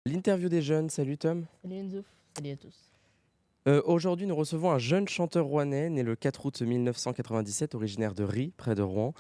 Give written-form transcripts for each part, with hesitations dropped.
L'interview des jeunes, salut Tom. Salut Enzo, salut à tous. Aujourd'hui, nous recevons un jeune chanteur rouennais né le 4 août 1997, originaire de Ry, près de Rouen.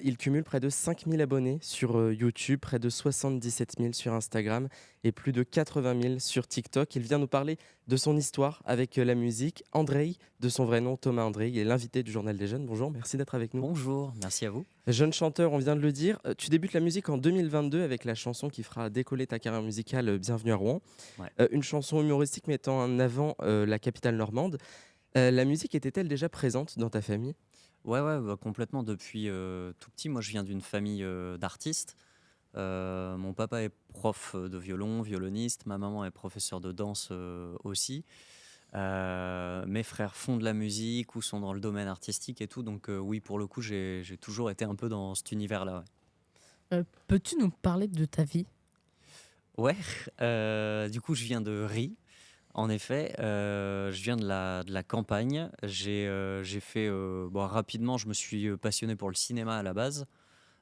Il cumule près de 5000 abonnés sur YouTube, près de 77 000 sur Instagram et plus de 80 000 sur TikTok. Il vient nous parler de son histoire avec la musique. Andrei, de son vrai nom Thomas Andrei, il est l'invité du Journal des Jeunes. Bonjour, merci d'être avec nous. Bonjour, merci à vous. Jeune chanteur, on vient de le dire, tu débutes la musique en 2022 avec la chanson qui fera décoller ta carrière musicale, Bienvenue à Rouen. Ouais. Une chanson humoristique mettant en avant la capitale normande. La musique était-elle déjà présente dans ta famille? Ouais, bah, complètement. Depuis tout petit, moi je viens d'une famille d'artistes. Mon papa est prof de violon, violoniste. Ma maman est professeure de danse aussi. Mes frères font de la musique ou sont dans le domaine artistique et tout. Donc oui, pour le coup, j'ai toujours été un peu dans cet univers-là. Peux-tu nous parler de ta vie? Ouais, du coup, je viens de Ry. En effet, je viens de la campagne. J'ai fait, bon, rapidement, je me suis passionné pour le cinéma à la base.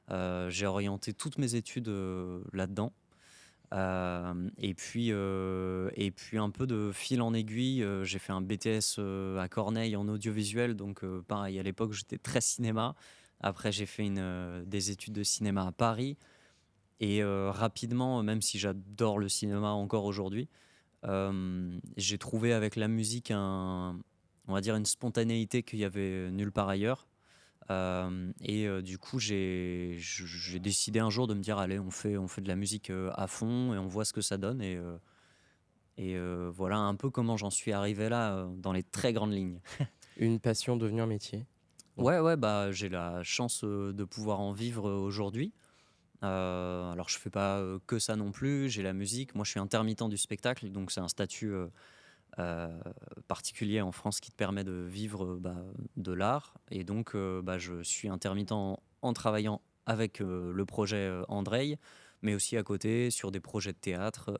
J'ai orienté toutes mes études là-dedans. Et puis un peu de fil en aiguille, j'ai fait un BTS à Corneille en audiovisuel. Donc pareil, à l'époque, j'étais très cinéma. Après, j'ai fait des études de cinéma à Paris. Et rapidement, même si j'adore le cinéma encore aujourd'hui, j'ai trouvé avec la musique on va dire une spontanéité qu'il y avait nulle part ailleurs. Du coup, j'ai décidé un jour de me dire, allez, on fait de la musique à fond et on voit ce que ça donne. Voilà un peu comment j'en suis arrivé là, dans les très grandes lignes. Une passion devenue un métier? Bon. Ouais, bah, j'ai la chance de pouvoir en vivre aujourd'hui. Alors je fais pas que ça non plus, j'ai la musique. Moi, je suis intermittent du spectacle, donc c'est un statut euh, particulier en France qui te permet de vivre de l'art. Et donc, bah, je suis intermittent en travaillant avec le projet Andrei, mais aussi à côté sur des projets de théâtre,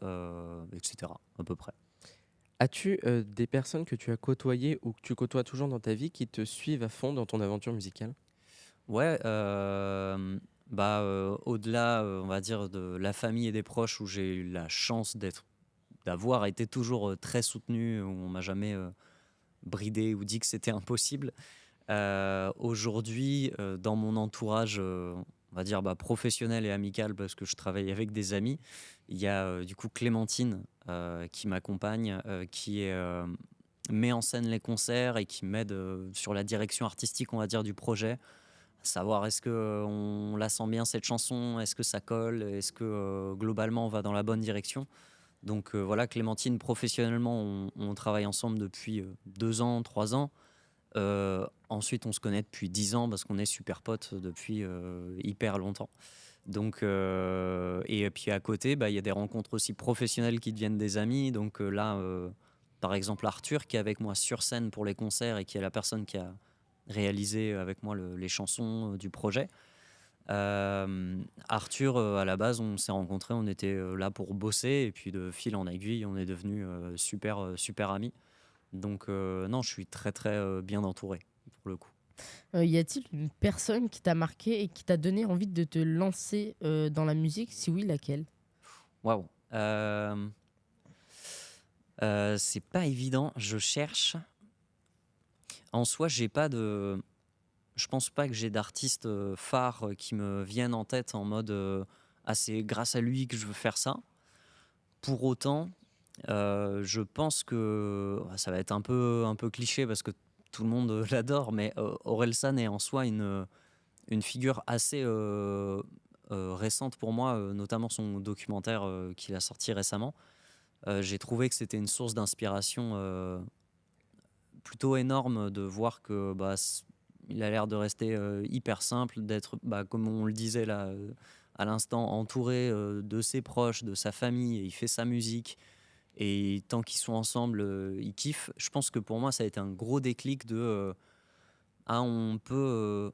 etc. à peu près. As-tu des personnes que tu as côtoyées ou que tu côtoies toujours dans ta vie qui te suivent à fond dans ton aventure musicale? Ouais, bah, au-delà, on va dire, de la famille et des proches où j'ai eu la chance d'avoir été toujours très soutenu, où on m'a jamais bridé ou dit que c'était impossible. Aujourd'hui, dans mon entourage, on va dire, bah, professionnel et amical, parce que je travaille avec des amis, il y a du coup Clémentine qui m'accompagne, qui met en scène les concerts et qui m'aide sur la direction artistique, on va dire, du projet. Savoir est-ce que on la sent bien cette chanson, est-ce que ça colle, est-ce que globalement on va dans la bonne direction. Donc voilà, Clémentine, professionnellement, on travaille ensemble depuis 2 ans, 3 ans. Ensuite, on se connaît depuis 10 ans parce qu'on est super potes depuis hyper longtemps. Donc, et puis à côté, bah, il y a des rencontres aussi professionnelles qui deviennent des amis. Donc là, par exemple, Arthur qui est avec moi sur scène pour les concerts et qui est la personne qui a réalisé avec moi les chansons du projet. Arthur, à la base, on s'est rencontrés, on était là pour bosser et puis de fil en aiguille, on est devenus super amis. Donc non, je suis très très bien entouré pour le coup. Y a-t-il une personne qui t'a marqué et qui t'a donné envie de te lancer dans la musique? Si oui, laquelle? Waouh. C'est pas évident, je cherche. En soi, j'ai pas de. Je pense pas que j'ai d'artistes phares qui me viennent en tête en mode ah, c'est grâce à lui que je veux faire ça. Pour autant, je pense que ça va être un peu cliché parce que tout le monde l'adore, mais Orelsan est en soi une figure assez récente pour moi, notamment son documentaire qu'il a sorti récemment. J'ai trouvé que c'était une source d'inspiration plutôt énorme de voir que il a l'air de rester hyper simple, d'être, bah, comme on le disait là à l'instant, entouré de ses proches, de sa famille, et il fait sa musique. Et tant qu'ils sont ensemble, ils kiffent. Je pense que pour moi, ça a été un gros déclic de ah, on peut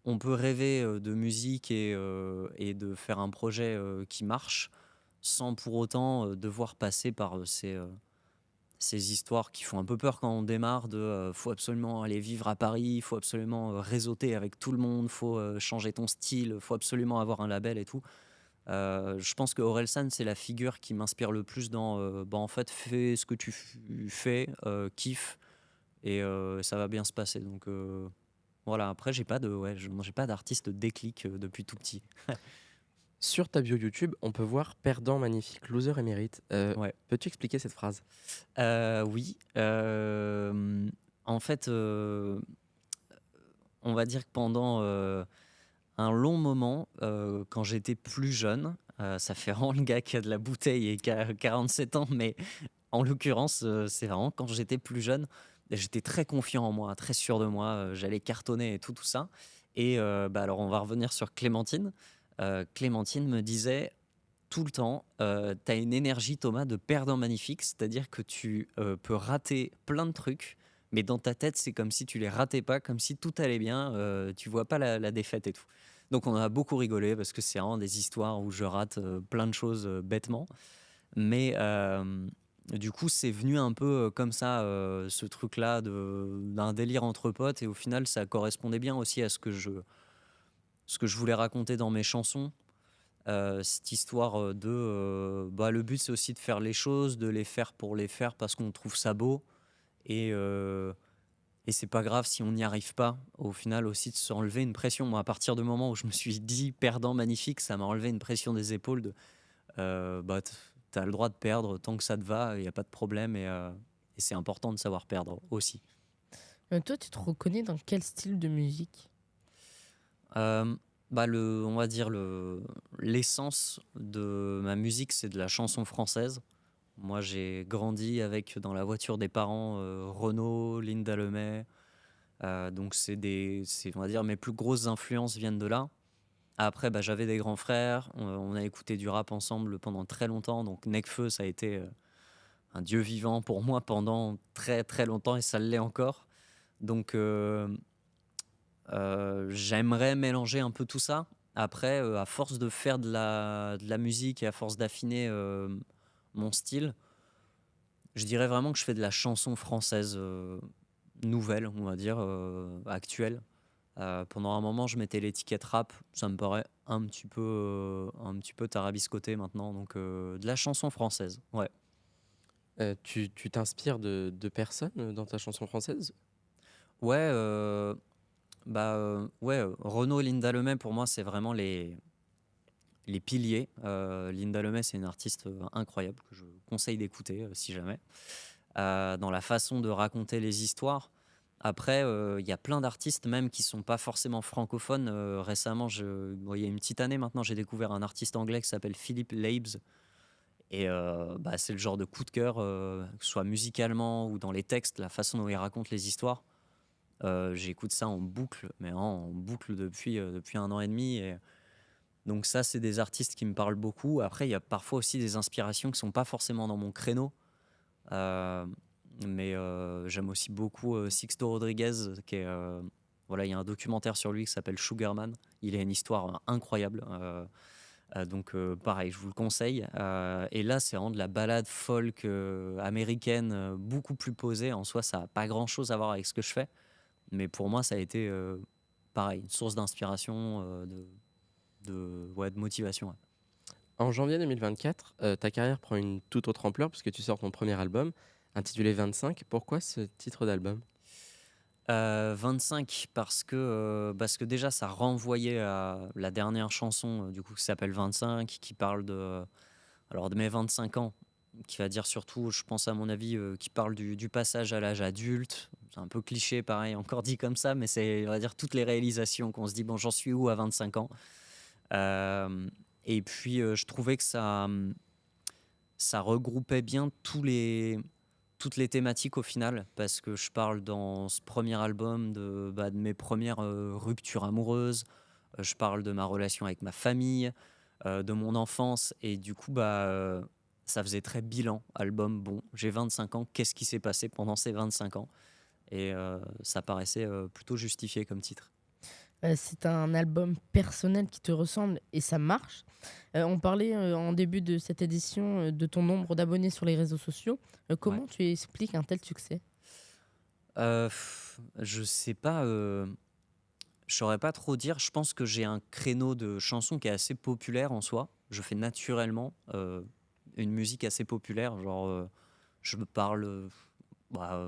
rêver de musique et de faire un projet qui marche sans pour autant devoir passer par ces histoires qui font un peu peur quand on démarre de faut absolument aller vivre à Paris, faut absolument réseauter avec tout le monde, faut changer ton style, faut absolument avoir un label et tout. Je pense que Orelsan, c'est la figure qui m'inspire le plus dans, en fait, fais ce que tu fais, kiffe et ça va bien se passer. Donc voilà, après, j'ai pas d'artiste déclic depuis tout petit. Sur ta bio YouTube, on peut voir perdant magnifique, loser émérite. Ouais. Peux-tu expliquer cette phrase? Oui. En fait, on va dire que pendant un long moment, quand j'étais plus jeune, ça fait vraiment le gars qui a de la bouteille et qui a 47 ans, mais en l'occurrence, c'est vraiment quand j'étais plus jeune, j'étais très confiant en moi, très sûr de moi, j'allais cartonner et tout ça. Et alors on va revenir sur Clémentine. Clémentine me disait tout le temps, tu as une énergie, Thomas, de perdant magnifique, c'est-à-dire que tu peux rater plein de trucs, mais dans ta tête, c'est comme si tu les ratais pas, comme si tout allait bien, tu vois pas la défaite et tout. Donc on a beaucoup rigolé parce que c'est vraiment des histoires où je rate plein de choses bêtement. Mais du coup, c'est venu un peu comme ça, ce truc-là d'un délire entre potes. Et au final, ça correspondait bien aussi à ce que je voulais raconter dans mes chansons. Cette histoire le but, c'est aussi de faire les choses, de les faire pour les faire parce qu'on trouve ça beau. Et, euh, et c'est pas grave si on n'y arrive pas. Au final, aussi, de s'enlever une pression. Moi, à partir du moment où je me suis dit perdant magnifique, ça m'a enlevé une pression des épaules de t'as le droit de perdre tant que ça te va, il n'y a pas de problème et c'est important de savoir perdre aussi. Toi, tu te reconnais dans quel style de musique? On va dire l'essence de ma musique, c'est de la chanson française. Moi, j'ai grandi avec dans la voiture des parents Renaud, Linda Lemay. Donc on va dire mes plus grosses influences viennent de là. Après, j'avais des grands frères. On a écouté du rap ensemble pendant très longtemps. Donc Nekfeu, ça a été un dieu vivant pour moi pendant très très longtemps et ça l'est encore. Donc j'aimerais mélanger un peu tout ça. Après, à force de faire de la musique et à force d'affiner mon style, je dirais vraiment que je fais de la chanson française nouvelle, on va dire, actuelle. Pendant un moment, je mettais l'étiquette rap. Ça me paraît un petit peu tarabiscoté maintenant. Donc, de la chanson française, ouais. Tu t'inspires de personnes dans ta chanson française? Ouais, ouais, Renaud et Linda Lemay, pour moi, c'est vraiment les piliers. Linda Lemay, c'est une artiste incroyable que je conseille d'écouter si jamais. Dans la façon de raconter les histoires. Après, il y a plein d'artistes même qui sont pas forcément francophones. Récemment, il y a une petite année maintenant, j'ai découvert un artiste anglais qui s'appelle Philip Labes. Et c'est le genre de coup de cœur, que ce soit musicalement ou dans les textes, la façon dont il raconte les histoires. J'écoute ça en boucle, mais en boucle depuis 1 an et demi. Et donc ça, c'est des artistes qui me parlent beaucoup. Après, il y a parfois aussi des inspirations qui sont pas forcément dans mon créneau. Euh, mais j'aime aussi beaucoup Sixto Rodriguez, voilà, il y a un documentaire sur lui qui s'appelle Sugarman. Il a une histoire incroyable. Donc pareil, je vous le conseille. Et là, c'est vraiment de la balade folk américaine, beaucoup plus posée. En soi, ça n'a pas grand-chose à voir avec ce que je fais. Mais pour moi, ça a été pareil, une source d'inspiration, de motivation. Ouais. En janvier 2024, ta carrière prend une toute autre ampleur puisque tu sors ton premier album intitulé 25. Pourquoi ce titre d'album? 25 parce que déjà ça renvoyait à la dernière chanson du coup qui s'appelle 25 qui parle de mes 25 ans, qui va dire surtout, je pense à mon avis, qui parle du passage à l'âge adulte. C'est un peu cliché pareil, encore dit comme ça, mais c'est, on va dire, toutes les réalisations qu'on se dit bon, j'en suis où à 25 ans. Et puis je trouvais que ça regroupait bien toutes les thématiques au final, parce que je parle dans ce premier album de mes premières ruptures amoureuses, je parle de ma relation avec ma famille, de mon enfance, et du coup, ça faisait très bilan, album, bon, j'ai 25 ans, qu'est-ce qui s'est passé pendant ces 25 ans? Et ça paraissait plutôt justifié comme titre. C'est un album personnel qui te ressemble et ça marche. On parlait en début de cette édition de ton nombre d'abonnés sur les réseaux sociaux. Ouais. Comment tu expliques un tel succès? Je sais pas. Je saurais pas trop dire. Je pense que j'ai un créneau de chansons qui est assez populaire en soi. Je fais naturellement une musique assez populaire. Genre, je me parle,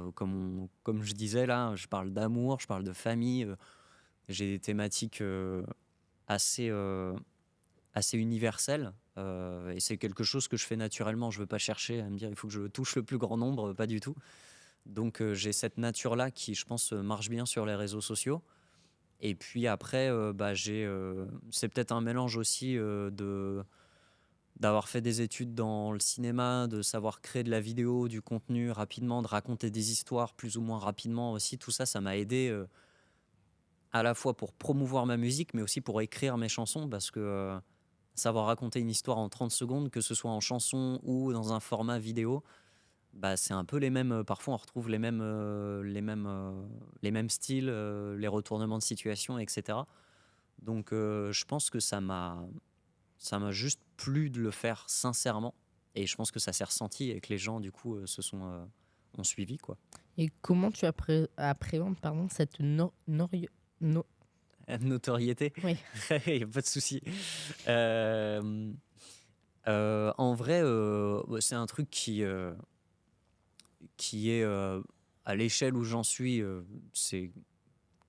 comme je disais là, je parle d'amour, je parle de famille. J'ai des thématiques assez, assez universelles. Et c'est quelque chose que je fais naturellement. Je veux pas chercher à me dire il faut que je touche le plus grand nombre, pas du tout. Donc j'ai cette nature-là qui, je pense, marche bien sur les réseaux sociaux. Et puis après, c'est peut-être un mélange aussi d'avoir fait des études dans le cinéma, de savoir créer de la vidéo, du contenu rapidement, de raconter des histoires plus ou moins rapidement aussi. Tout ça, ça m'a aidé à la fois pour promouvoir ma musique, mais aussi pour écrire mes chansons, parce que savoir raconter une histoire en 30 secondes, que ce soit en chanson ou dans un format vidéo, bah, c'est un peu les mêmes. Parfois, on retrouve les mêmes styles, les retournements de situation, etc. Donc, je pense que ça m'a juste plu de le faire sincèrement. Et je pense que ça s'est ressenti et que les gens, du coup, ont suivi, quoi. Et comment tu appréhendes pardon, cette no- Notoriété, oui. il n'y a pas de souci. Euh, En vrai, c'est un truc qui est à l'échelle où j'en suis, c'est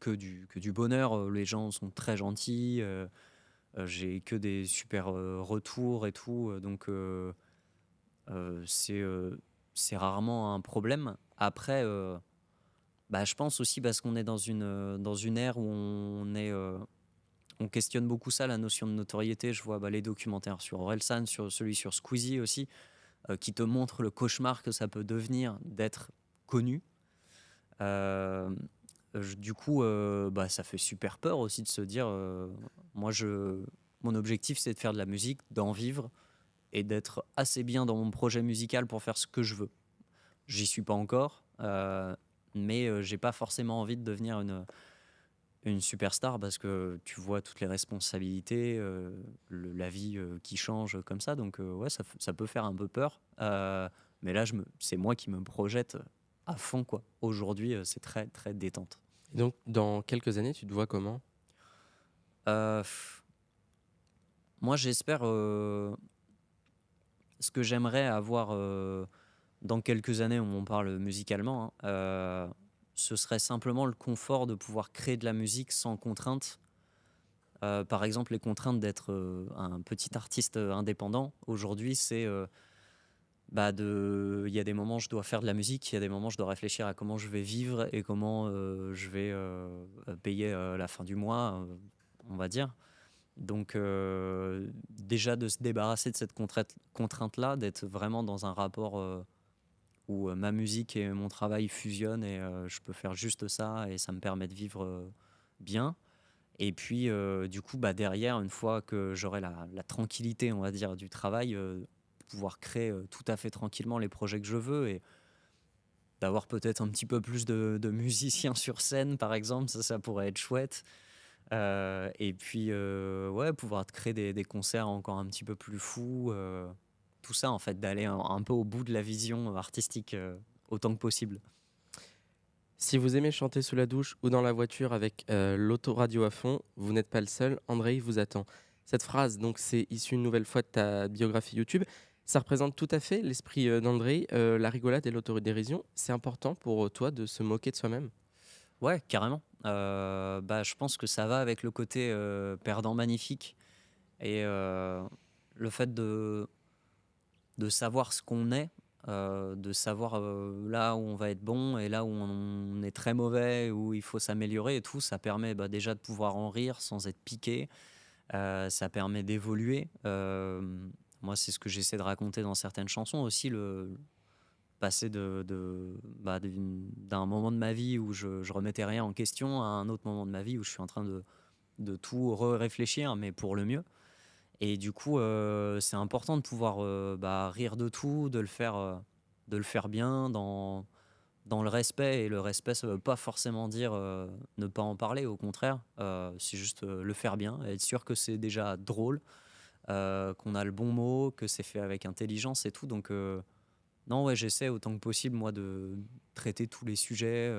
que du bonheur. Les gens sont très gentils. J'ai que des super retours et tout. Donc, euh, c'est euh, c'est rarement un problème. Après, bah, je pense aussi parce qu'on est dans une ère où on questionne beaucoup ça, la notion de notoriété. Je vois les documentaires sur Orelsan, sur celui sur Squeezie aussi, qui te montrent le cauchemar que ça peut devenir d'être connu. Euh, du coup, ça fait super peur aussi de se dire, mon objectif, c'est de faire de la musique, d'en vivre et d'être assez bien dans mon projet musical pour faire ce que je veux. J'y suis pas encore, mais j'ai pas forcément envie de devenir une superstar parce que tu vois toutes les responsabilités, la vie qui change comme ça. Donc, ouais, ça peut faire un peu peur. Mais là, c'est moi qui me projette à fond, quoi. Aujourd'hui, c'est très, très détente. Et donc, dans quelques années, tu te vois comment? Euh, Moi, j'espère ce que j'aimerais avoir dans quelques années où on parle musicalement, hein, ce serait simplement le confort de pouvoir créer de la musique sans contrainte. Par exemple, les contraintes d'être un petit artiste indépendant. Aujourd'hui, il y a des moments où je dois faire de la musique, il y a des moments où je dois réfléchir à comment je vais vivre et comment je vais payer la fin du mois, on va dire. Donc déjà de se débarrasser de cette contrainte-là, d'être vraiment dans un rapport où ma musique et mon travail fusionnent et je peux faire juste ça et ça me permet de vivre bien. Et puis du coup, derrière, une fois que j'aurai la tranquillité, on va dire, du travail, pouvoir créer tout à fait tranquillement les projets que je veux et d'avoir peut-être un petit peu plus de musiciens sur scène, par exemple, ça pourrait être chouette. Et puis, ouais, pouvoir créer des concerts encore un petit peu plus fous. Tout ça, en fait, d'aller un peu au bout de la vision artistique autant que possible. Si vous aimez chanter sous la douche ou dans la voiture avec l'autoradio à fond, vous n'êtes pas le seul, Andrei vous attend. Cette phrase, donc, c'est issu une nouvelle fois de ta biographie YouTube. Ça représente tout à fait l'esprit d'Andrei, la rigolade et l'autodérision. C'est important pour toi de se moquer de soi-même? Ouais, carrément. Je pense que ça va avec le côté perdant magnifique et le fait de savoir ce qu'on est, de savoir là où on va être bon et là où on est très mauvais, où il faut s'améliorer et tout, ça permet déjà de pouvoir en rire sans être piqué. Ça permet d'évoluer. Moi, c'est ce que j'essaie de raconter dans certaines chansons aussi, le passer d'un moment de ma vie où je remettais rien en question à un autre moment de ma vie où je suis en train de tout réfléchir, mais pour le mieux. Et du coup, c'est important de pouvoir rire de tout, de le faire bien, dans le respect. Et le respect, ça veut pas forcément dire ne pas en parler, au contraire. C'est juste le faire bien, être sûr que c'est déjà drôle, qu'on a le bon mot, que c'est fait avec intelligence et tout. Donc, non, ouais, j'essaie autant que possible, moi, de traiter tous les sujets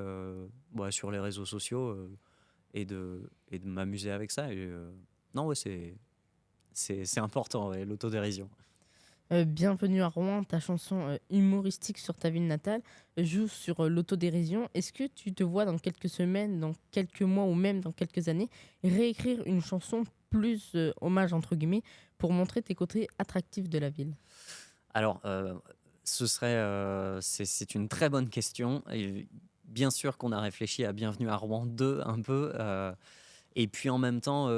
sur les réseaux sociaux. et de m'amuser avec ça. Non, ouais, c'est important, ouais, l'autodérision. Bienvenue à Rouen, ta chanson humoristique sur ta ville natale joue sur l'autodérision. Est-ce que tu te vois dans quelques semaines, dans quelques mois ou même dans quelques années réécrire une chanson plus hommage entre guillemets pour montrer tes côtés attractifs de la ville? Alors, c'est une très bonne question. Et bien sûr qu'on a réfléchi à Bienvenue à Rouen 2 un peu. Et puis en même temps,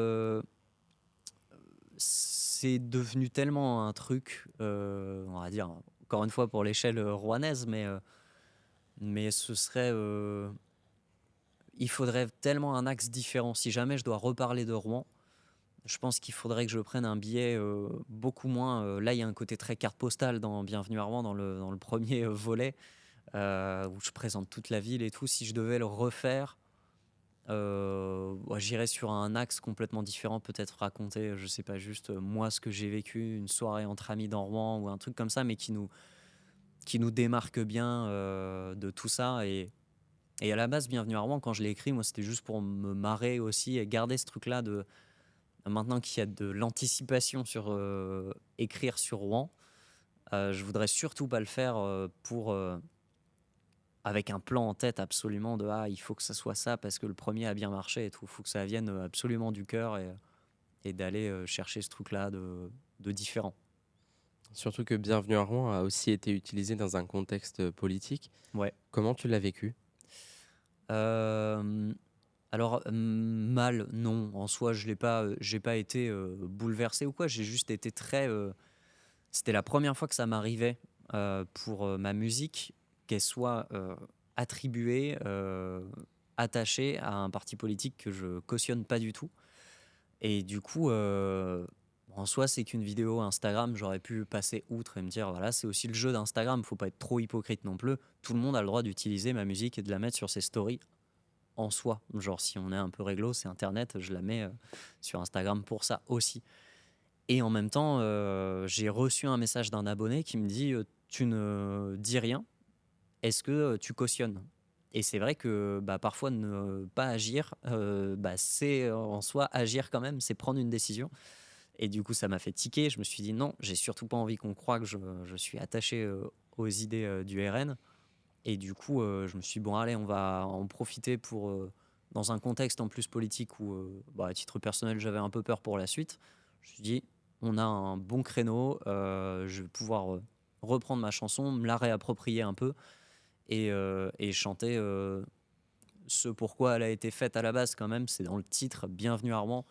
c'est devenu tellement un truc, on va dire, encore une fois pour l'échelle rouennaise, mais il faudrait tellement un axe différent. Si jamais je dois reparler de Rouen, je pense qu'il faudrait que je prenne un billet beaucoup moins. Là, il y a un côté très carte postale dans Bienvenue à Rouen, dans le premier volet, où je présente toute la ville et tout. Si je devais le refaire, ouais, j'irais sur un axe complètement différent, peut-être raconter, je sais pas, juste moi ce que j'ai vécu, une soirée entre amis dans Rouen ou un truc comme ça, mais qui nous démarque bien de tout ça. Et à la base, Bienvenue à Rouen, quand je l'ai écrit, moi, c'était juste pour me marrer aussi et garder ce truc-là de maintenant qu'il y a de l'anticipation sur écrire sur Rouen. Je voudrais surtout pas le faire pour avec un plan en tête absolument de il faut que ça soit ça parce que le premier a bien marché et tout. Il faut que ça vienne absolument du cœur et d'aller chercher ce truc-là de différent. Surtout que Bienvenue à Rouen a aussi été utilisé dans un contexte politique. Ouais. Comment tu l'as vécu? Euh, alors mal, non. En soi, j'ai pas été bouleversé ou quoi. J'ai juste été très. C'était la première fois que ça m'arrivait pour ma musique qu'elle soit attribuée, attachée à un parti politique que je cautionne pas du tout. Et du coup, en soi, c'est qu'une vidéo Instagram, j'aurais pu passer outre et me dire, voilà, c'est aussi le jeu d'Instagram, faut pas être trop hypocrite non plus. Tout le monde a le droit d'utiliser ma musique et de la mettre sur ses stories en soi. Genre, si on est un peu réglo, c'est Internet, je la mets sur Instagram pour ça aussi. Et en même temps, j'ai reçu un message d'un abonné qui me dit, tu ne dis rien, est-ce que tu cautionnes? Et c'est vrai que parfois ne pas agir, c'est en soi agir quand même, c'est prendre une décision. Et du coup, ça m'a fait tiquer. Je me suis dit non, j'ai surtout pas envie qu'on croie que je suis attaché aux idées du RN. Et du coup, je me suis dit, bon, allez, on va en profiter pour, dans un contexte en plus politique où, à titre personnel, j'avais un peu peur pour la suite. Je me suis dit, on a un bon créneau, je vais pouvoir reprendre ma chanson, me la réapproprier un peu et chanter ce pourquoi elle a été faite à la base quand même. C'est dans le titre, Bienvenue à Rouen.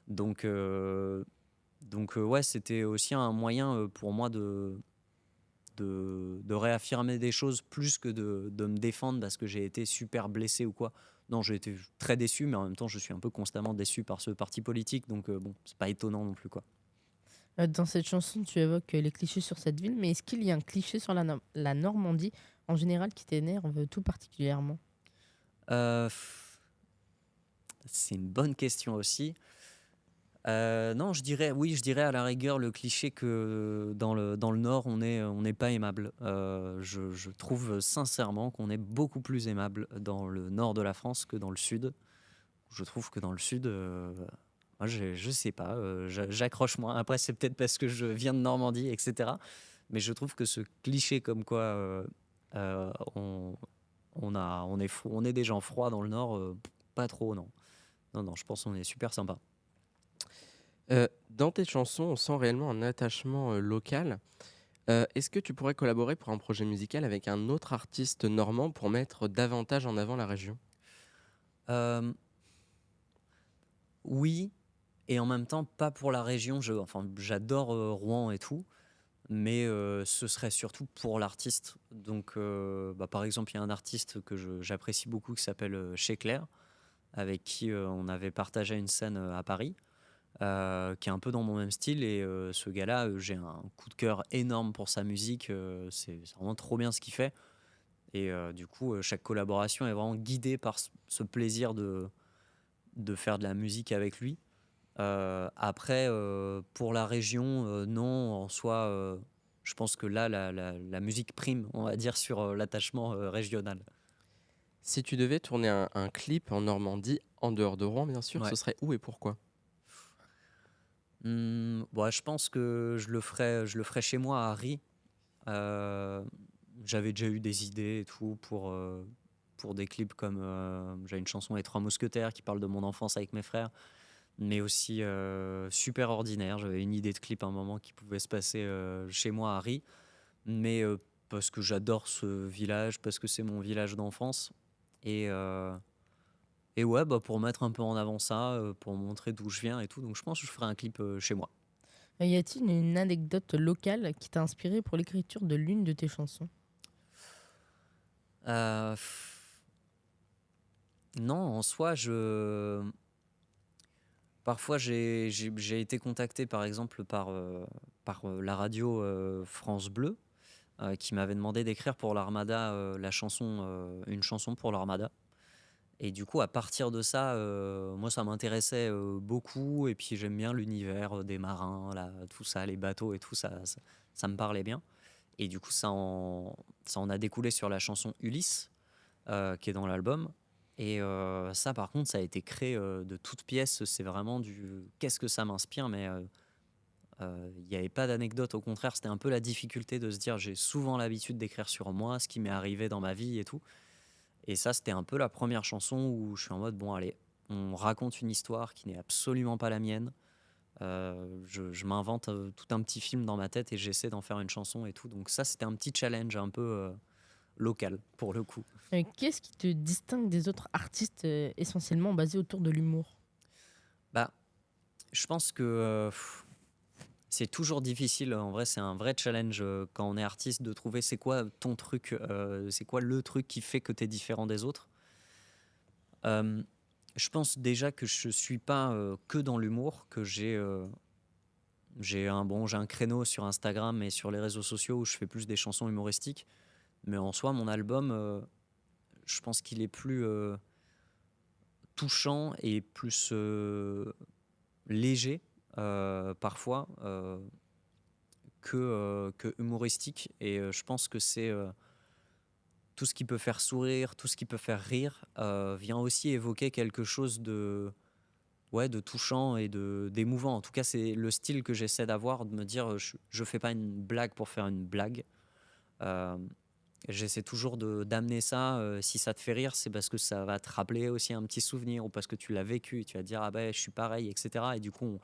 Donc, ouais, c'était aussi un moyen pour moi de réaffirmer des choses plus que de me défendre parce que j'ai été super blessé ou quoi. Non, j'ai été très déçu, mais en même temps, je suis un peu constamment déçu par ce parti politique, donc bon, c'est pas étonnant non plus, quoi. Dans cette chanson, tu évoques les clichés sur cette ville, mais est-ce qu'il y a un cliché sur la Normandie en général qui t'énerve tout particulièrement? Euh, c'est une bonne question aussi. Non, je dirais à la rigueur le cliché que dans le Nord, on n'est pas aimable. Je trouve sincèrement qu'on est beaucoup plus aimable dans le Nord de la France que dans le Sud. Je trouve que dans le Sud, moi, je sais pas, j'accroche moins. Après, c'est peut-être parce que je viens de Normandie, etc. Mais je trouve que ce cliché comme quoi euh, on, on est des gens froids dans le Nord, pas trop, non. Non, non, je pense qu'on est super sympa. Dans tes chansons, on sent réellement un attachement local. Est-ce que tu pourrais collaborer pour un projet musical avec un autre artiste normand pour mettre davantage en avant la région? Euh, oui, et en même temps, pas pour la région. Enfin, j'adore Rouen et tout, mais ce serait surtout pour l'artiste. Donc, par exemple, il y a un artiste que j'apprécie beaucoup qui s'appelle Chez Clair, avec qui on avait partagé une scène à Paris, qui est un peu dans mon même style. Et ce gars-là, j'ai un coup de cœur énorme pour sa musique. C'est vraiment trop bien ce qu'il fait. Et du coup, chaque collaboration est vraiment guidée par ce plaisir de faire de la musique avec lui. Après, pour la région, non, en soi, je pense que là, la musique prime, on va dire, sur l'attachement régional. Si tu devais tourner un clip en Normandie, en dehors de Rouen bien sûr, Ouais. ce serait où et pourquoi? Bah, je pense que je le ferais chez moi à Ry. Heu, J'avais déjà eu des idées et tout pour des clips comme, j'ai une chanson Les Trois Mousquetaires qui parle de mon enfance avec mes frères, mais aussi, Super Ordinaire. J'avais une idée de clip à un moment qui pouvait se passer, chez moi à Ry, mais, parce que j'adore ce village, parce que c'est mon village d'enfance et heu et ouais, bah, pour mettre un peu en avant ça, pour montrer d'où je viens et tout, donc je pense que je ferai un clip, chez moi. Y a-t-il une anecdote locale qui t'a inspiré pour l'écriture de l'une de tes chansons? Heu, non, en soi, parfois j'ai été contacté par exemple par la radio, France Bleu, qui m'avait demandé d'écrire pour l'Armada, une chanson pour l'Armada et du coup à partir de ça, moi ça m'intéressait, beaucoup et puis j'aime bien l'univers, des marins là, tout ça, les bateaux et tout ça me parlait bien et du coup ça en a découlé sur la chanson Ulysse, qui est dans l'album et ça par contre ça a été créé, de toutes pièces. C'est vraiment du qu'est-ce que ça m'inspire mais il y avait pas d'anecdote, au contraire, c'était un peu la difficulté de se dire: «J'ai souvent l'habitude d'écrire sur moi, ce qui m'est arrivé dans ma vie et tout» et ça, c'était un peu la première chanson où je suis en mode: «Bon allez, on raconte une histoire qui n'est absolument pas la mienne». Je m'invente, tout un petit film dans ma tête et j'essaie d'en faire une chanson et tout, donc ça, c'était un petit challenge un peu, local pour le coup. Qu'est-ce qui te distingue des autres artistes essentiellement basés autour de l'humour? Bah, je pense que, c'est toujours difficile, en vrai, c'est un vrai challenge, quand on est artiste de trouver c'est quoi ton truc, c'est quoi le truc qui fait que tu es différent des autres. Hem, je pense déjà que je suis pas, que dans l'humour, que j'ai un créneau sur Instagram et sur les réseaux sociaux où je fais plus des chansons humoristiques. Mais en soi, mon album, je pense qu'il est plus, touchant et plus, léger, parfois, que humoristique et je pense que c'est, tout ce qui peut faire sourire, tout ce qui peut faire rire, vient aussi évoquer quelque chose de ouais, de touchant et d'émouvant. En tout cas, c'est le style que j'essaie d'avoir, de me dire, je fais pas une blague pour faire une blague. Hem, J'essaie toujours d'amener ça, si ça te fait rire, c'est parce que ça va te rappeler aussi un petit souvenir ou parce que tu l'as vécu et tu vas te dire: «Ah ben je suis pareil» et cetera et du coup,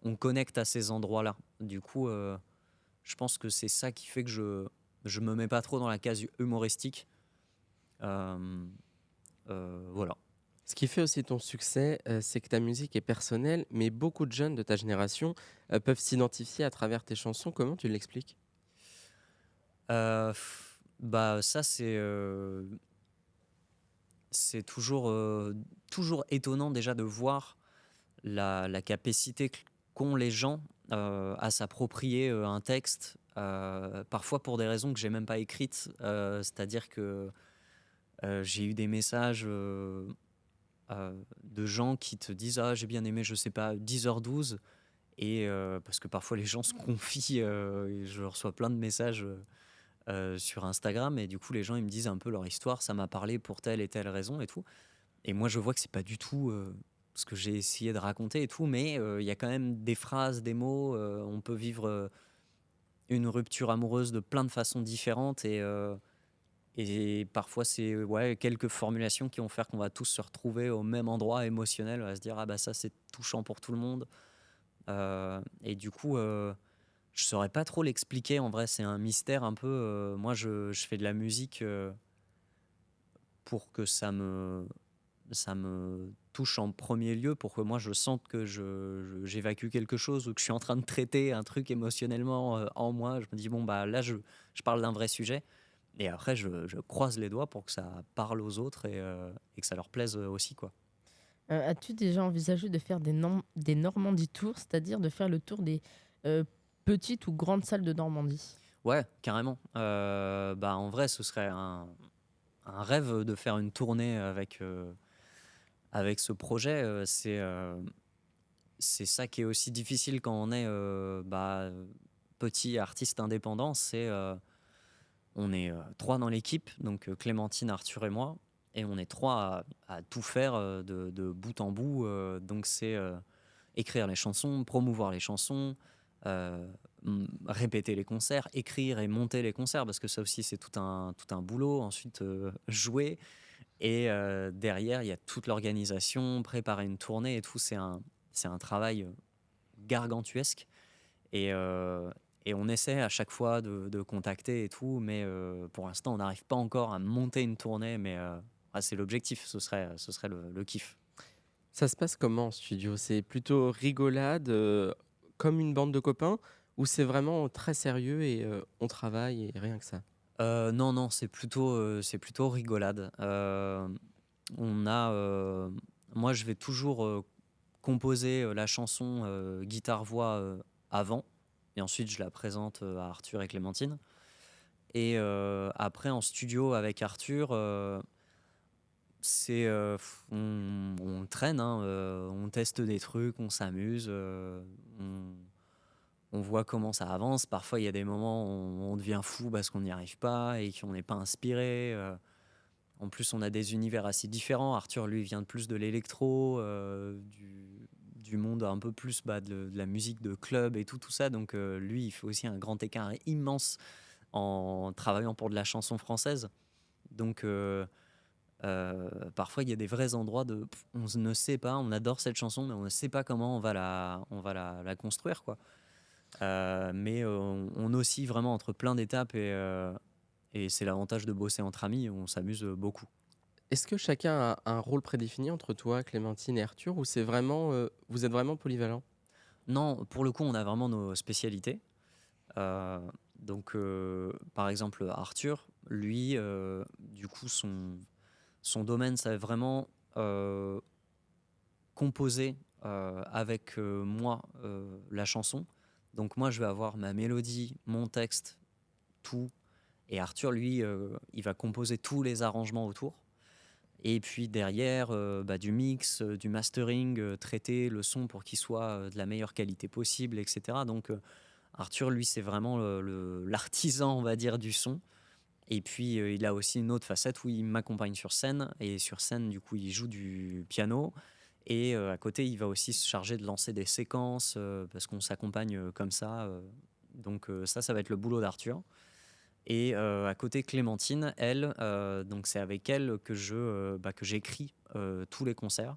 on connecte à ces endroits-là. Du coup, je pense que c'est ça qui fait que je me mets pas trop dans la case humoristique. Hem, voilà. Ce qui fait aussi ton succès, c'est que ta musique est personnelle, mais beaucoup de jeunes de ta génération, peuvent s'identifier à travers tes chansons. Comment tu l'expliques? Heu, Bah, ça c'est toujours étonnant déjà de voir la capacité qu'ont les gens, à s'approprier, un texte, parfois pour des raisons que j'ai même pas écrites. C'est-à-dire que, j'ai eu des messages, de gens qui te disent: «Ah j'ai bien aimé, je sais pas, 10h12» et parce que parfois les gens se confient, et je reçois plein de messages, sur Instagram et du coup les gens ils me disent un peu leur histoire, ça m'a parlé pour telle et telle raison et tout et moi je vois que c'est pas du tout, ce que j'ai essayé de raconter et tout mais il y a quand même des phrases, des mots, on peut vivre, une rupture amoureuse de plein de façons différentes et parfois c'est, ouais, quelques formulations qui vont faire qu'on va tous se retrouver au même endroit émotionnel, on va se dire: «Ah bah ça c'est touchant pour tout le monde», et du coup, je saurais pas trop l'expliquer en vrai, c'est un mystère un peu, moi je fais de la musique, pour que ça me touche en premier lieu, pour que moi je sente que j'évacue quelque chose ou que je suis en train de traiter un truc émotionnellement, en moi. Je me dis: «Bon bah là je parle d'un vrai sujet» et après je croise les doigts pour que ça parle aux autres et que ça leur plaise, aussi quoi. As-tu déjà envisagé de faire des Normandie Tours, c'est-à-dire de faire le tour des heu, petites ou grandes salles de Normandie? Ouais, carrément, bah, en vrai ce serait un rêve de faire une tournée avec ce projet, c'est ça qui est aussi difficile quand on est, bah, petit artiste indépendant, on est, 3 dans l'équipe, donc Clémentine, Arthur et moi et on est trois à tout faire de bout en bout. Donc c'est écrire les chansons, promouvoir les chansons, répéter les concerts, écrire et monter les concerts, parce que ça aussi c'est tout un boulot. Ensuite jouer, et derrière il y a toute l'organisation, préparer une tournée et tout. C'est un travail gargantuesque. Et on essaie à chaque fois de contacter et tout, mais pour l'instant, on n'arrive pas encore à monter une tournée, mais c'est l'objectif, ce serait le kiff. Ça se passe comment en studio? C'est plutôt rigolade, comme une bande de copains, ou c'est vraiment très sérieux et on travaille et rien que ça? Non, non, c'est plutôt rigolade. Moi, je vais toujours composer la chanson guitare-voix avant, et ensuite je la présente à Arthur et Clémentine. Et après, en studio avec Arthur, on traîne, hein, on teste des trucs, on s'amuse, on voit comment ça avance. Parfois, il y a des moments où on devient fou parce qu'on n'y arrive pas et qu'on n'est pas inspiré. En plus, on a des univers assez différents. Arthur, lui, vient plus de l'électro, du monde un peu plus de la musique de club et tout ça. Donc, lui, il fait aussi un grand écart immense en travaillant pour de la chanson française. Donc, parfois, il y a des vrais endroits on ne sait pas, on adore cette chanson, mais on ne sait pas comment on va la construire, quoi. Mais on oscille vraiment entre plein d'étapes, et c'est l'avantage de bosser entre amis, on s'amuse beaucoup. Est-ce que chacun a un rôle prédéfini entre toi, Clémentine et Arthur, ou c'est vraiment, vous êtes vraiment polyvalents? Non, pour le coup, on a vraiment nos spécialités. Euh, donc, par exemple, Arthur, lui, du coup, son domaine, ça va vraiment composer avec moi la chanson. Donc moi, je vais avoir ma mélodie, mon texte, tout. Et Arthur, lui, il va composer tous les arrangements autour. Et puis derrière, du mix, du mastering, traiter le son pour qu'il soit de la meilleure qualité possible, etc. Donc Arthur, lui, c'est vraiment l'artisan, on va dire, du son. Et puis il a aussi une autre facette où il m'accompagne sur scène. Et sur scène, du coup, il joue du piano. Et à côté, il va aussi se charger de lancer des séquences parce qu'on s'accompagne comme ça. Donc ça va être le boulot d'Arthur. Et à côté, Clémentine, elle, donc c'est avec elle que j'écris tous les concerts.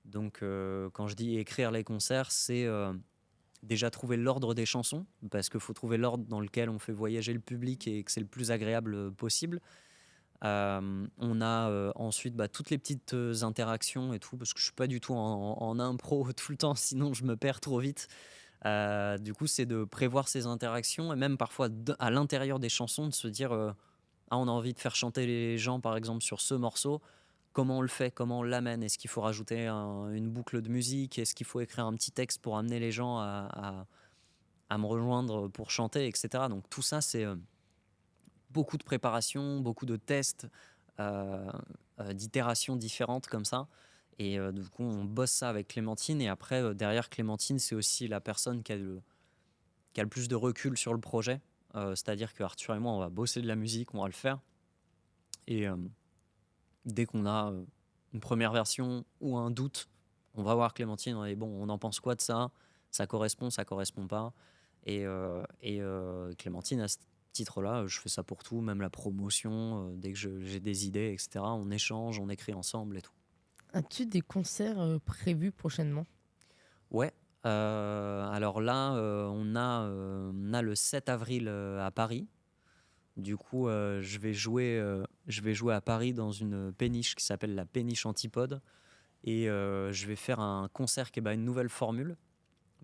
Donc quand je dis écrire les concerts, c'est déjà trouver l'ordre des chansons, parce qu'il faut trouver l'ordre dans lequel on fait voyager le public et que c'est le plus agréable possible. On a ensuite toutes les petites interactions et tout, parce que je suis pas du tout en impro tout le temps, sinon je me perds trop vite. Du coup, c'est de prévoir ces interactions, et même parfois à l'intérieur des chansons, de se dire ah, on a envie de faire chanter les gens, par exemple, sur ce morceau. Comment on le fait? Comment on l'amène? Est-ce qu'il faut rajouter une boucle de musique? Est-ce qu'il faut écrire un petit texte pour amener les gens à me rejoindre pour chanter, etc. Donc tout ça, c'est beaucoup de préparation, beaucoup de tests, d'itérations différentes comme ça. Et du coup, on bosse ça avec Clémentine. Et après, derrière Clémentine, c'est aussi la personne qui a le plus de recul sur le projet. C'est-à-dire que Arthur et moi, on va bosser de la musique, on va le faire. Et dès qu'on a une première version ou un doute, on va voir Clémentine. On est bon, on en pense quoi de ça? Ça correspond pas. Et Clémentine, à ce titre-là, je fais ça pour tout, même la promotion. Dès que j'ai des idées, etc., on échange, on écrit ensemble et tout. As-tu des concerts prévus prochainement? Ouais. Alors là, on a le 7 avril à Paris. Du coup, je vais jouer à Paris dans une péniche qui s'appelle la péniche Antipode. Et je vais faire un concert qui est une nouvelle formule.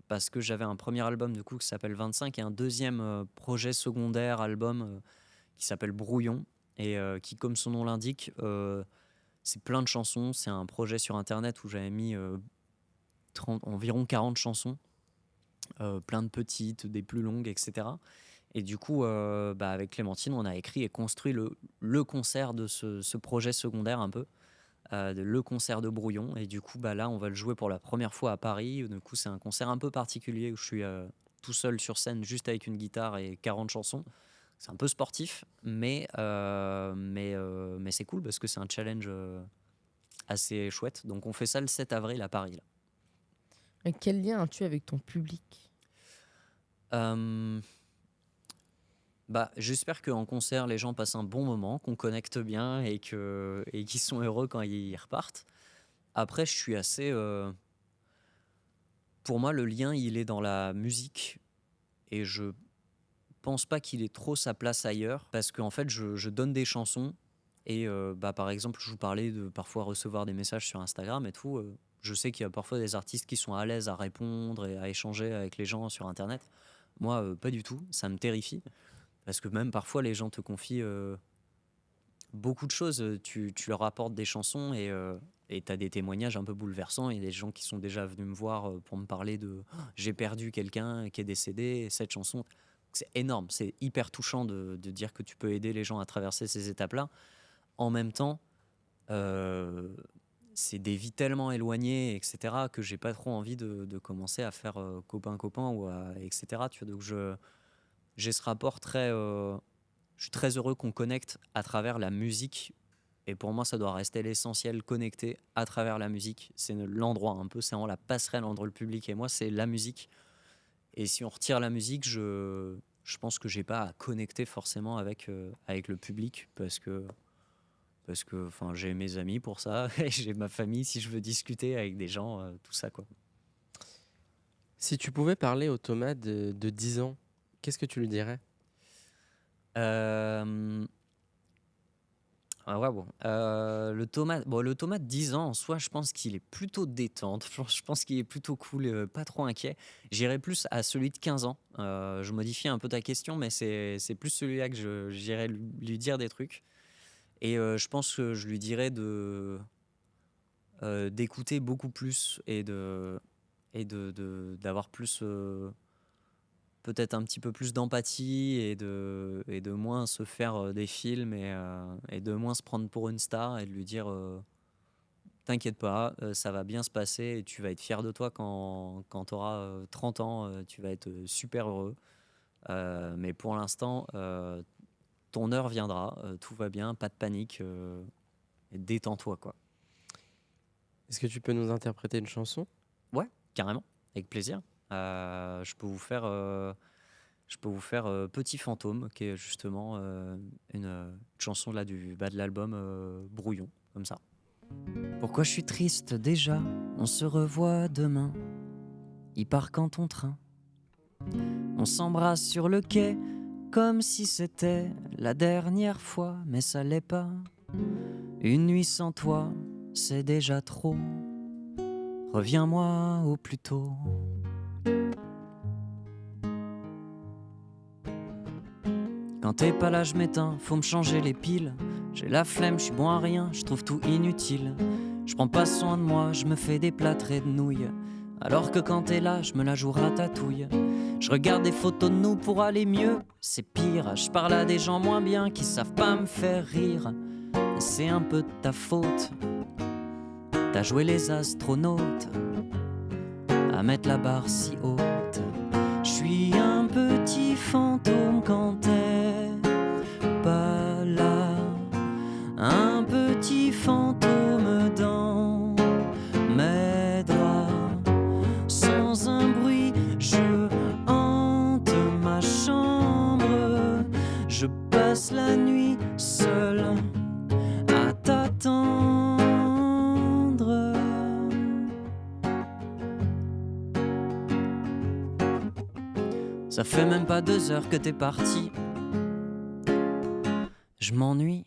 Parce que j'avais un premier album du coup qui s'appelle 25 et un deuxième projet secondaire album qui s'appelle Brouillon. Et qui, comme son nom l'indique, c'est plein de chansons. C'est un projet sur internet où j'avais mis environ 40 chansons, plein de petites, des plus longues, etc. Et du coup, avec Clémentine, on a écrit et construit le concert de ce projet secondaire un peu, le concert de Brouillon. Et du coup, là, on va le jouer pour la première fois à Paris. Du coup, c'est un concert un peu particulier où je suis tout seul sur scène, juste avec une guitare et 40 chansons. C'est un peu sportif, mais c'est cool parce que c'est un challenge assez chouette. Donc on fait ça le 7 avril à Paris, là. Quel lien as-tu avec ton public? Euh, J'espère qu'en concert, les gens passent un bon moment, qu'on connecte bien et qu'ils sont heureux quand ils repartent. Après, je suis assez... pour moi, le lien, il est dans la musique et je pense pas qu'il ait trop sa place ailleurs parce qu'en fait, je donne des chansons et par exemple, je vous parlais de parfois recevoir des messages sur Instagram et tout. Je sais qu'il y a parfois des artistes qui sont à l'aise à répondre et à échanger avec les gens sur Internet. Moi, pas du tout. Ça me terrifie. Parce que même parfois, les gens te confient beaucoup de choses. Tu leur apportes des chansons et tu as des témoignages un peu bouleversants. Il y a des gens qui sont déjà venus me voir pour me parler de j'ai perdu quelqu'un qui est décédé, et cette chanson. C'est énorme. C'est hyper touchant de dire que tu peux aider les gens à traverser ces étapes-là. En même temps, c'est des vies tellement éloignées, etc., que j'ai pas trop envie de commencer à faire copain-copain etc. Tu vois, donc j'ai ce rapport très. Je suis très heureux qu'on connecte à travers la musique. Et pour moi, ça doit rester l'essentiel, connecter à travers la musique. C'est l'endroit un peu, c'est vraiment la passerelle entre le public et moi, c'est la musique. Et si on retire la musique, je pense que j'ai pas à connecter forcément avec le public parce que j'ai mes amis pour ça et j'ai ma famille si je veux discuter avec des gens, tout ça quoi. Si tu pouvais parler au Thomas de 10 ans, qu'est-ce que tu lui dirais? Euh, Ah ouais, bon. Le Thomas de 10 ans, en soi, je pense qu'il est plutôt détente. Je pense qu'il est plutôt cool, pas trop inquiet. J'irais plus à celui de 15 ans. Je modifie un peu ta question, mais c'est plus celui-là que j'irais lui dire des trucs. Et je pense que je lui dirais d'écouter beaucoup plus d'avoir plus, peut-être un petit peu plus d'empathie et de moins se faire des films et de moins se prendre pour une star et de lui dire t'inquiète pas, ça va bien se passer et tu vas être fier de toi quand tu auras 30 ans, tu vas être super heureux. Mais pour l'instant, ton heure viendra, tout va bien, pas de panique, et détends-toi quoi. Est-ce que tu peux nous interpréter une chanson? Ouais, carrément, avec plaisir. Je peux vous faire Petit Fantôme, qui est justement une chanson là de l'album Brouillon, comme ça. Pourquoi je suis triste déjà? On se revoit demain. Il part quand ton train. On s'embrasse sur le quai comme si c'était la dernière fois, mais ça l'est pas. Une nuit sans toi, c'est déjà trop. Reviens-moi au plus tôt. Quand t'es pas là, je m'éteins, faut me changer les piles. J'ai la flemme, je suis bon à rien, je trouve tout inutile. Je prends pas soin de moi, je me fais des plâtrés de nouilles. Alors que quand t'es là, je me la joue ratatouille. Je regarde des photos de nous pour aller mieux, c'est pire. Je parle à des gens moins bien qui savent pas me faire rire. Et c'est un peu de ta faute. T'as joué les astronautes à mettre la barre si haute. Je suis un petit fantôme quand t'es pas là. Un petit fantôme dans mes draps. Sans un bruit, je hante ma chambre. Je passe la nuit seule à t'attendre. Ça fait même pas 2 heures que t'es parti. Je m'ennuie.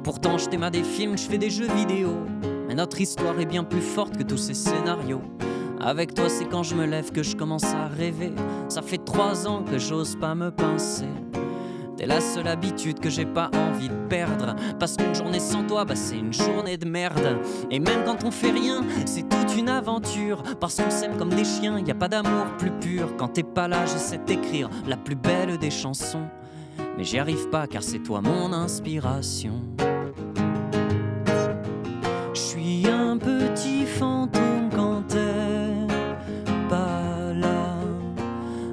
Pourtant je t'aime des films, je fais des jeux vidéo. Mais notre histoire est bien plus forte que tous ces scénarios. Avec toi c'est quand je me lève que je commence à rêver. Ça fait 3 ans que j'ose pas me pincer. T'es la seule habitude que j'ai pas envie de perdre. Parce qu'une journée sans toi, c'est une journée de merde. Et même quand on fait rien, c'est toute une aventure. Parce qu'on s'aime comme des chiens, y a pas d'amour plus pur. Quand t'es pas là, j'essaie d'écrire la plus belle des chansons. Mais j'y arrive pas car c'est toi mon inspiration. Je suis un petit fantôme quand t'es pas là.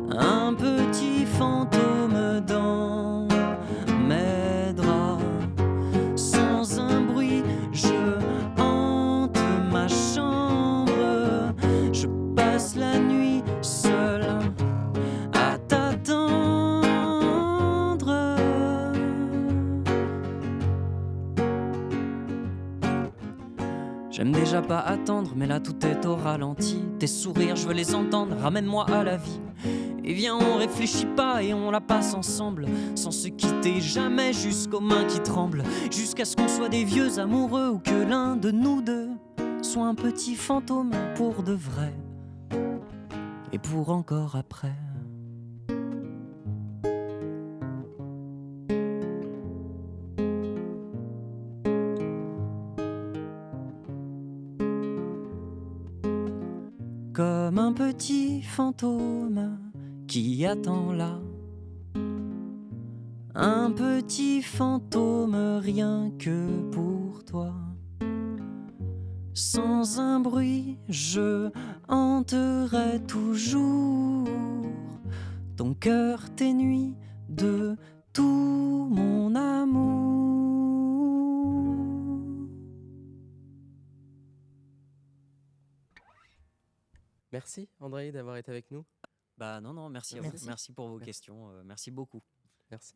Un petit fantôme dans déjà pas attendre, mais là tout est au ralenti. Tes sourires, je veux les entendre, ramène-moi à la vie. Et viens, on réfléchit pas et on la passe ensemble, sans se quitter jamais jusqu'aux mains qui tremblent, jusqu'à ce qu'on soit des vieux amoureux ou que l'un de nous deux soit un petit fantôme pour de vrai et pour encore après. Comme un petit fantôme qui attend là, un petit fantôme rien que pour toi. Sans un bruit, je hanterai toujours ton cœur, tes nuits, de tout mon amour. Merci André d'avoir été avec nous. Bah non, merci à Merci. vous, merci pour vos questions, merci beaucoup. Merci.